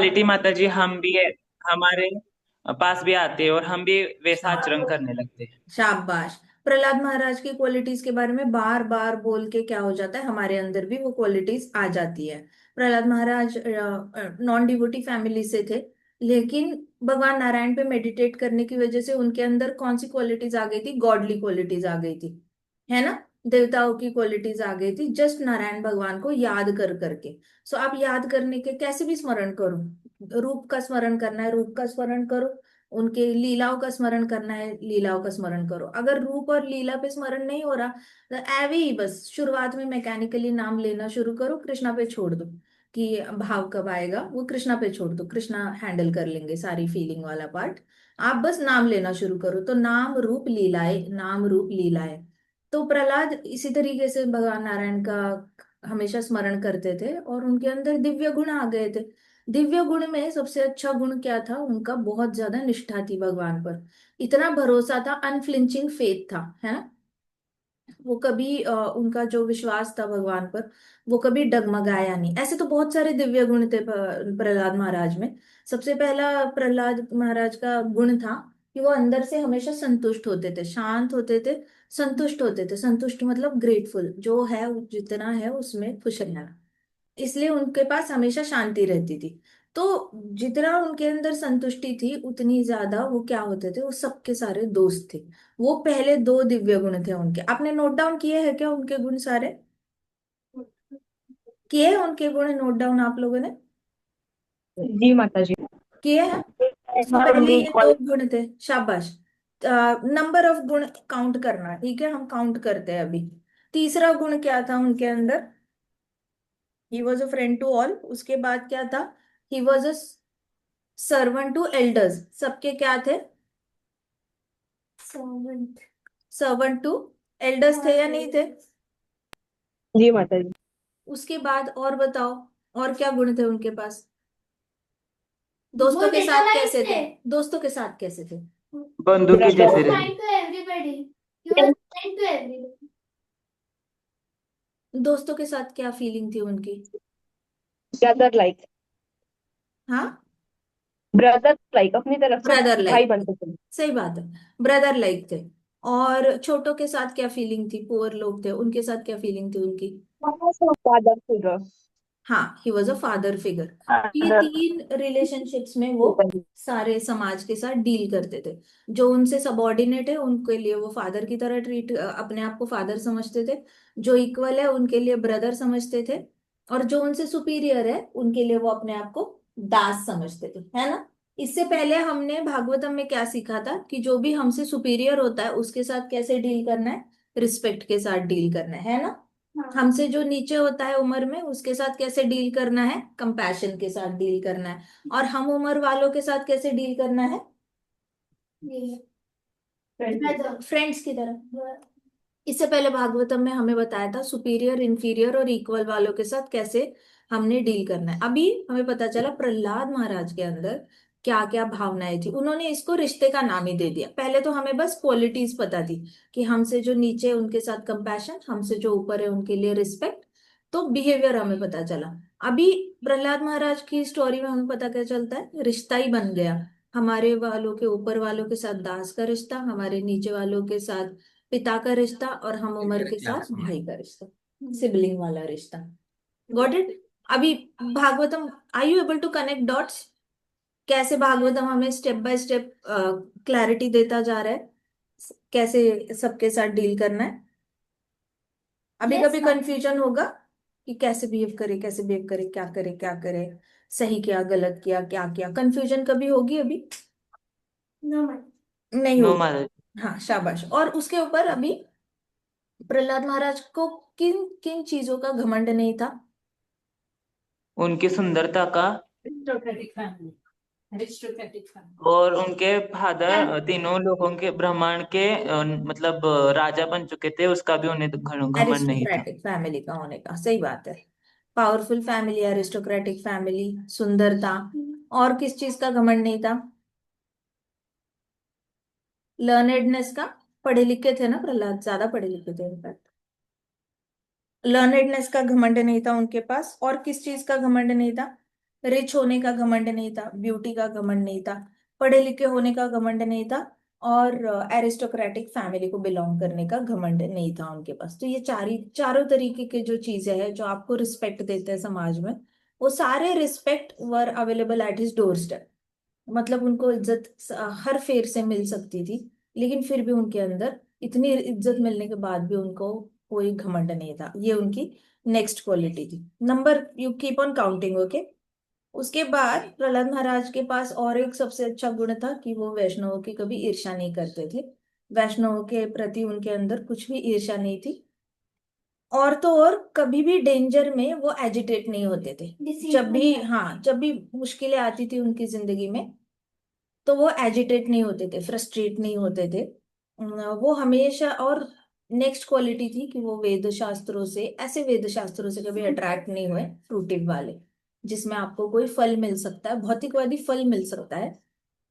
Quality माता जी हम भी हमारे पास भी आते हैं और हम भी वैसा आचरण शाबाश। करने लगते हैं। शाबाश। प्रहलाद महाराज की क्वालिटीज के बारे में बार बार बोल के क्या हो जाता है, हमारे अंदर भी वो क्वालिटीज आ जाती है। प्रहलाद महाराज नॉन डिवोटी फैमिली से थे, लेकिन भगवान नारायण पे मेडिटेट करने की वजह से उनके अंदर कौन सी क्वालिटीज आ गई थी? गॉडली क्वालिटीज आ गई थी, है ना? देवताओं की क्वालिटीज आ गई थी, जस्ट नारायण भगवान को याद कर करके। सो आप याद करने के कैसे भी स्मरण करो, रूप का स्मरण करना है रूप का स्मरण करो, उनके लीलाओं का स्मरण करना है लीलाओं का स्मरण करो। अगर रूप और लीला पे स्मरण नहीं हो रहा तो ऐवे ही बस शुरुआत में मैकेनिकली नाम लेना शुरू करो, कृष्णा पे छोड़ दो कि भाव कब आएगा वो कृष्णा पे छोड़ दो, कृष्णा हैंडल कर लेंगे सारी फीलिंग वाला पार्ट। आप बस नाम लेना शुरू करो, तो नाम रूप लीलाएं, नाम रूप लीलाएं। तो प्रहलाद इसी तरीके से भगवान नारायण का हमेशा स्मरण करते थे और उनके अंदर दिव्य गुण आ गए थे। दिव्य गुण में सबसे अच्छा गुण क्या था उनका? बहुत ज्यादा निष्ठा थी भगवान पर, इतना भरोसा था, अनफ्लिंचिंग फेथ था, है ना? वो कभी उनका जो विश्वास था भगवान पर, वो कभी डगमगाया नहीं। ऐसे तो बहुत सारे दिव्य गुण थे प्रहलाद महाराज में। सबसे पहला प्रहलाद महाराज का गुण था कि वो अंदर से हमेशा संतुष्ट होते थे, शांत होते थे, संतुष्ट होते थे। संतुष्ट मतलब ग्रेटफुल, जो है जितना है उसमें खुश रहना, इसलिए उनके पास हमेशा शांति रहती थी। तो जितना उनके अंदर संतुष्टि थी उतनी ज्यादा वो क्या होते थे, वो सबके सारे दोस्त थे। वो पहले दो दिव्य गुण थे उनके, आपने नोट डाउन किए हैं क्या उनके गुण सारे? किए हैं उनके गुण नोट डाउन आप लोगों ने? जी माता जी। किए हैं? तो हाँ पहले उनकी ये दो गुण थे। शाबाश। नंबर ऑफ गुण काउंट करना, ठीक है? हम काउंट करते हैं अभी। तीसरा गुण क्या था उनके अंदर? He was a friend to all. उसके बाद क्या था? He was a servant to elders. सबके क्या थे? सर्वेंट। सर्वेंट टू एल्डर्स थे या नहीं थे? जी माता जी। उसके बाद और बताओ, और क्या गुण थे उनके पास? वो दोस्तों के साथ डिटरमाइंड कैसे थे? थे। दोस्तों के साथ कैसे थे? बंदूक के He ब्रदर, जैसे was रहते। kind to everybody. He was kind to everybody. दोस्तों के साथ क्या फीलिंग थी उनकी? Brother like. हाँ, ब्रदर लाइक अपनी तरफ से ब्रदर भाई लाइक थे। बनते थे। सही बात है, ब्रदर लाइक थे। और छोटों के साथ क्या फीलिंग थी? पुअर लोग थे, उनके साथ क्या फीलिंग थी उनकी? Father figure. हाँ, he was a father figure. ये फादर तीन रिलेशनशिप्स में वो सारे समाज के साथ डील करते थे। जो उनसे सबॉर्डिनेट है उनके लिए वो फादर की तरह ट्रीट, अपने आप को फादर समझते थे। जो इक्वल है उनके लिए ब्रदर समझते थे, और जो उनसे सुपीरियर है उनके लिए वो अपने आप को दास समझते थे, है ना? इससे पहले हमने भागवतम में क्या सीखा था कि जो भी हमसे सुपीरियर होता है उसके साथ कैसे डील करना है? रिस्पेक्ट के साथ डील करना है ना? हमसे जो नीचे होता है उम्र में उसके साथ कैसे डील करना है? कंपैशन के साथ डील करना है। और हम उम्र वालों के साथ कैसे डील करना है? फ्रेंड्स की तरह। इससे पहले भागवतम में हमें बताया था सुपीरियर, इंफीरियर और इक्वल वालों के साथ कैसे हमने डील करना है। अभी हमें पता चला प्रहलाद महाराज के अंदर क्या क्या भावनाएं थी। उन्होंने इसको रिश्ते का नाम ही दे दिया। पहले तो हमें बस क्वालिटीज पता थी कि हमसे जो नीचे है उनके साथ कंपैशन, हमसे जो ऊपर है उनके लिए रिस्पेक्ट। तो बिहेवियर हमें पता चला। अभी प्रहलाद महाराज की स्टोरी में हमें पता क्या चलता है? रिश्ता ही बन गया। हमारे वालों के ऊपर वालों के साथ दास का रिश्ता, हमारे नीचे वालों के साथ पिता का रिश्ता, और हम उम्र के साथ भाई का रिश्ता, सिबलिंग वाला रिश्ता। Got it? अभी Bhagavatam, are you able to connect dots? कैसे भागवतम हमें स्टेप बाय स्टेप क्लैरिटी देता जा रहा है कैसे सबके साथ डील करना है। अभी Yes, कभी ma'am. कंफ्यूजन होगा कि कैसे बिहेव करे, कैसे बिहेव करे, क्या करे क्या करे, सही किया गलत किया क्या किया, कंफ्यूजन कभी होगी अभी? No, ma'am. नहीं नो होगी। माता जी। हाँ, शाबाश। और उसके ऊपर अभी प्रहलाद महाराज को किन किन चीजों का घमंड नहीं था? उनकी सुंदरता का, Aristocratic family. Aristocratic family. और उनके फादर And तीनों लोगों के ब्रह्मांड के मतलब राजा बन चुके थे, उसका भी उन्हें तो घमंड नहीं था। एरिस्टोक्रेटिक फैमिली का होने का, सही बात है। पावरफुल फैमिली, एरिस्टोक्रेटिक फैमिली, सुंदरता। और किस चीज का घमंड नहीं था? लर्नेडनेस का। पढ़े लिखे थे ना प्रहलाद, ज्यादा पढ़े लिखे थे इनफैक्ट। लर्नेडनेस का घमंड नहीं था उनके पास। और किस चीज का घमंड नहीं था? रिच होने का घमंड नहीं था, ब्यूटी का घमंड नहीं था, पढ़े लिखे होने का घमंड नहीं था, और एरिस्टोक्रेटिक फैमिली को बिलोंग करने का घमंड नहीं था उनके पास। तो ये चारों तरीके के जो चीजें हैं जो आपको रिस्पेक्ट देते हैं समाज में, वो सारे respect were available at his door step. मतलब उनको इज्जत हर फेर से मिल सकती थी, लेकिन फिर भी उनके अंदर इतनी इज्जत मिलने के बाद भी उनको कोई घमंड नहीं था। ये उनकी नेक्स्ट क्वालिटी थी। Number, you keep on counting, okay. उसके बाद प्रहलाद महाराज के पास और एक सबसे अच्छा गुण था कि वो वैष्णवों की कभी ईर्ष्या नहीं करते थे। वैष्णवों के प्रति उनके अंदर कुछ भी ईर्ष्या नहीं थी। और तो और कभी भी डेंजर में वो एजिटेट नहीं होते थे। जब भी, हाँ, जब भी मुश्किलें आती थी उनकी जिंदगी में, तो वो एजिटेट नहीं होते थे, फ्रस्ट्रेट नहीं होते थे। वो हमेशा, और नेक्स्ट क्वालिटी थी कि वो वेद शास्त्रों से, ऐसे वेद शास्त्रों से कभी अट्रैक्ट नहीं हुए फ्रूटिव वाले, जिसमें आपको कोई फल मिल सकता है, भौतिकवादी फल मिल सकता है,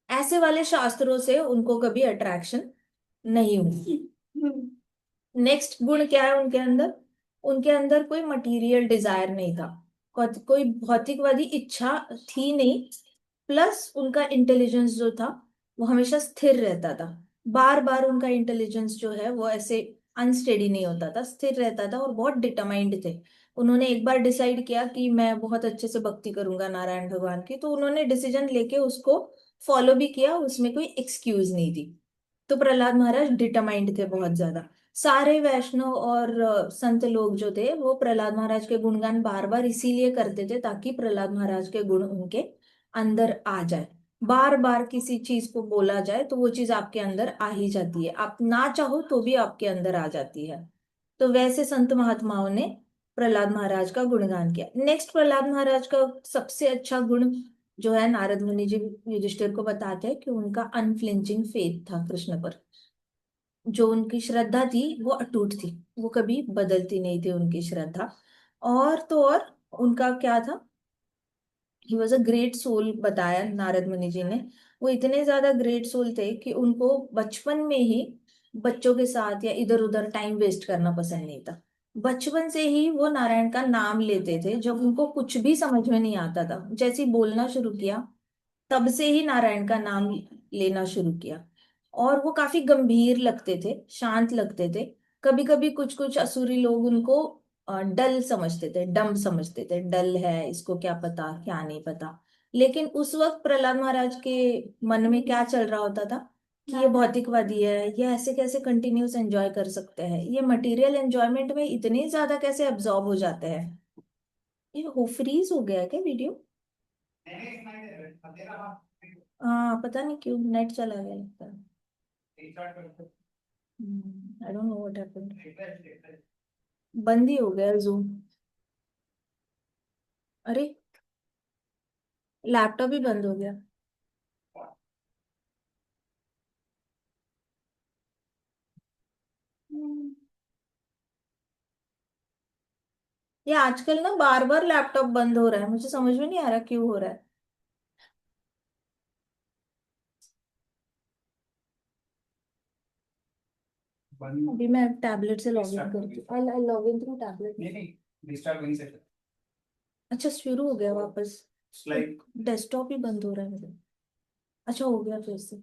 ऐसे वाले शास्त्रों से उनको कभी अट्रैक्शन नहीं हुई। नेक्स्ट गुण क्या है उनके अंदर? उनके अंदर कोई मटेरियल डिजायर नहीं था, कोई भौतिकवादी इच्छा थी नहीं। प्लस उनका इंटेलिजेंस जो था वो हमेशा स्थिर रहता था। बार बार उनका इंटेलिजेंस जो है वो ऐसे अनस्टेडी नहीं होता था, स्थिर रहता था, और बहुत डिटरमाइंड थे। उन्होंने एक बार डिसाइड किया कि मैं बहुत अच्छे से भक्ति करूंगा नारायण भगवान की, तो उन्होंने डिसीजन लेके उसको फॉलो भी किया, उसमें कोई एक्सक्यूज नहीं थी। तो प्रहलाद महाराज डिटरमाइंड थे बहुत ज्यादा। सारे वैष्णव और संत लोग जो थे वो प्रहलाद महाराज के गुणगान बार बार इसीलिए करते थे ताकि प्रहलाद महाराज के गुण उनके अंदर आ जाए। बार बार किसी चीज को बोला जाए तो वो चीज आपके अंदर आ ही जाती है, आप ना चाहो तो भी आपके अंदर आ जाती है। तो वैसे संत महात्माओं ने प्रहलाद महाराज का गुणगान किया। नेक्स्ट, प्रहलाद महाराज का सबसे अच्छा गुण जो है, नारद मुनि जी युधिष्ठिर को बताते हैं कि उनका अनफ्लिंचिंग फेथ था कृष्ण पर। जो उनकी श्रद्धा थी वो अटूट थी, वो कभी बदलती नहीं थी उनकी श्रद्धा। और तो और उनका क्या था, he was a great soul, बताया नारद मुनि जी ने। वो इतने ज्यादा ग्रेट सोल थे कि उनको बचपन में ही बच्चों के साथ या इधर उधर टाइम वेस्ट करना पसंद नहीं था। बचपन से ही वो नारायण का नाम लेते थे। जब उनको कुछ भी समझ में नहीं आता था, जैसे ही बोलना शुरू किया, तब से ही नारायण का नाम लेना शुरू किया। और वो काफी गंभीर लगते थे, शांत लगते थे। कभी कभी कुछ कुछ असुरी लोग उनको डल समझते थे, डम समझते थे, डल है, इसको क्या पता, क्या नहीं पता। लेकिन उस वक्त प्रहलाद महाराज के मन में क्या चल रहा होता था कि ये भौतिकवादी है, ये ऐसे कैसे कंटिन्यूस एंजॉय कर सकते हैं, ये मटेरियल एंजॉयमेंट में इतने ज्यादा कैसे एब्जॉर्ब हो जाते हैं। ये हो फ्रीज हो गया क्या वीडियो? हाँ, पता नहीं क्यों नेट चला गया लगता है। I don't know what happened, बंद ही हो गया जूम। अरे, लैपटॉप भी बंद हो गया। हम्म, ये आजकल ना बार बार लैपटॉप बंद हो रहा है, मुझे समझ में नहीं आ रहा क्यों हो रहा है। अभी मैं टैबलेट से लॉग इन करती हूँ, I log in through tablet. नहीं नहीं, रिस्टार्ट वहीं से। अच्छा, शुरू हो गया वापस। डेस्कटॉप ही बंद हो रहा है मेरा। अच्छा, हो गया फिर से।